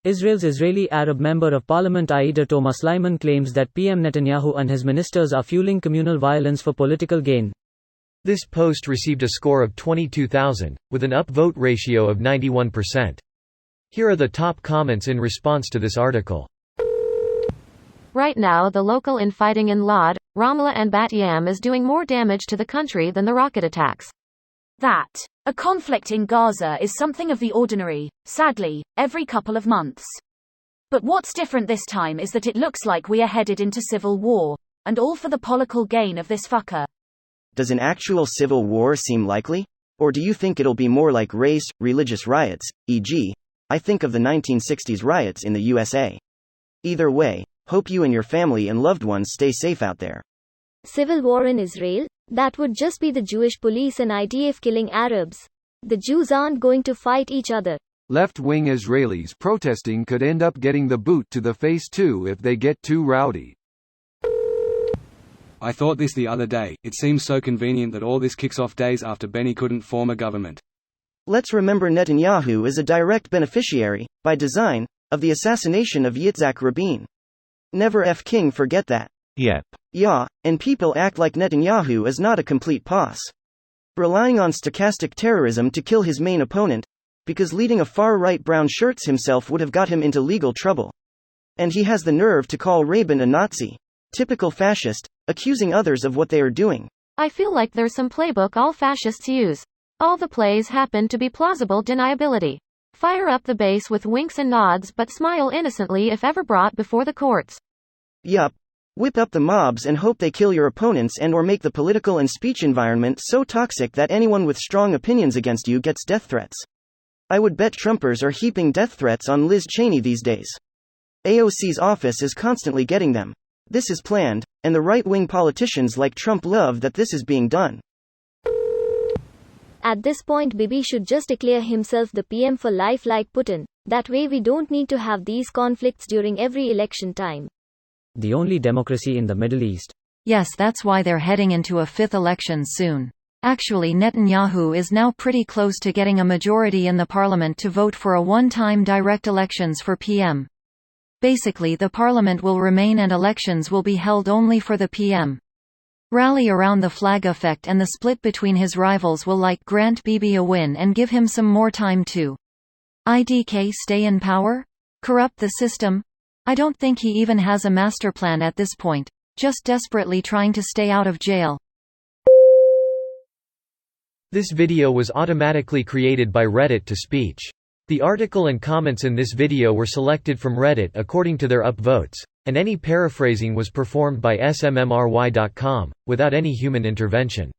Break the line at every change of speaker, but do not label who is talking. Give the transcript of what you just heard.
Israel's Israeli Arab Member of Parliament Aida Touma-Sliman claims that PM Netanyahu and his ministers are fueling communal violence for political gain.
This post received a score of 22,000, with an upvote ratio of 91%. Here are the top comments in response to this article.
Right now the local infighting in Lod, Ramallah and Bat Yam is doing more damage to the country than the rocket attacks.
That a conflict in Gaza is something of the ordinary, sadly, every couple of months. But what's different this time is that it looks like we are headed into civil war, and all for the political gain of this fucker.
Does an actual civil war seem likely? Or do you think it'll be more like race, religious riots, e.g., I think of the 1960s riots in the USA. Either way, hope you and your family and loved ones stay safe out there.
Civil war in Israel? That would just be the Jewish police and IDF killing Arabs. The Jews aren't going to fight each other.
Left-wing Israelis protesting could end up getting the boot to the face too if they get too rowdy.
I thought this the other day, it seems so convenient that all this kicks off days after Benny couldn't form a government.
Let's remember Netanyahu is a direct beneficiary, by design, of the assassination of Yitzhak Rabin. Never f***ing forget that.
Yep.
Yeah, and people act like Netanyahu is not a complete pos. Relying on stochastic terrorism to kill his main opponent, because leading a far-right brown shirts himself would have got him into legal trouble. And he has the nerve to call Rabin a Nazi. Typical fascist, accusing others of what they are doing.
I feel like there's some playbook all fascists use. All the plays happen to be plausible deniability. Fire up the base with winks and nods but smile innocently if ever brought before the courts.
Yup. Whip up the mobs and hope they kill your opponents and or make the political and speech environment so toxic that anyone with strong opinions against you gets death threats. I would bet Trumpers are heaping death threats on Liz Cheney these days. AOC's office is constantly getting them. This is planned, and the right-wing politicians like Trump love that this is being done.
At this point Bibi should just declare himself the PM for life like Putin. That way we don't need to have these conflicts during every election time.
The only democracy in the Middle East.
Yes, that's why they're heading into a fifth election soon. Actually, Netanyahu is now pretty close to getting a majority in the parliament to vote for a one-time direct elections for PM. Basically, the parliament will remain and elections will be held only for the PM. Rally around the flag effect and the split between his rivals will grant Bibi a win and give him some more time to IDK stay in power? Corrupt the system? I don't think he even has a master plan at this point, just desperately trying to stay out of jail.
This video was automatically created by Reddit to speech. The article and comments in this video were selected from Reddit according to their upvotes, and any paraphrasing was performed by smmry.com, without any human intervention.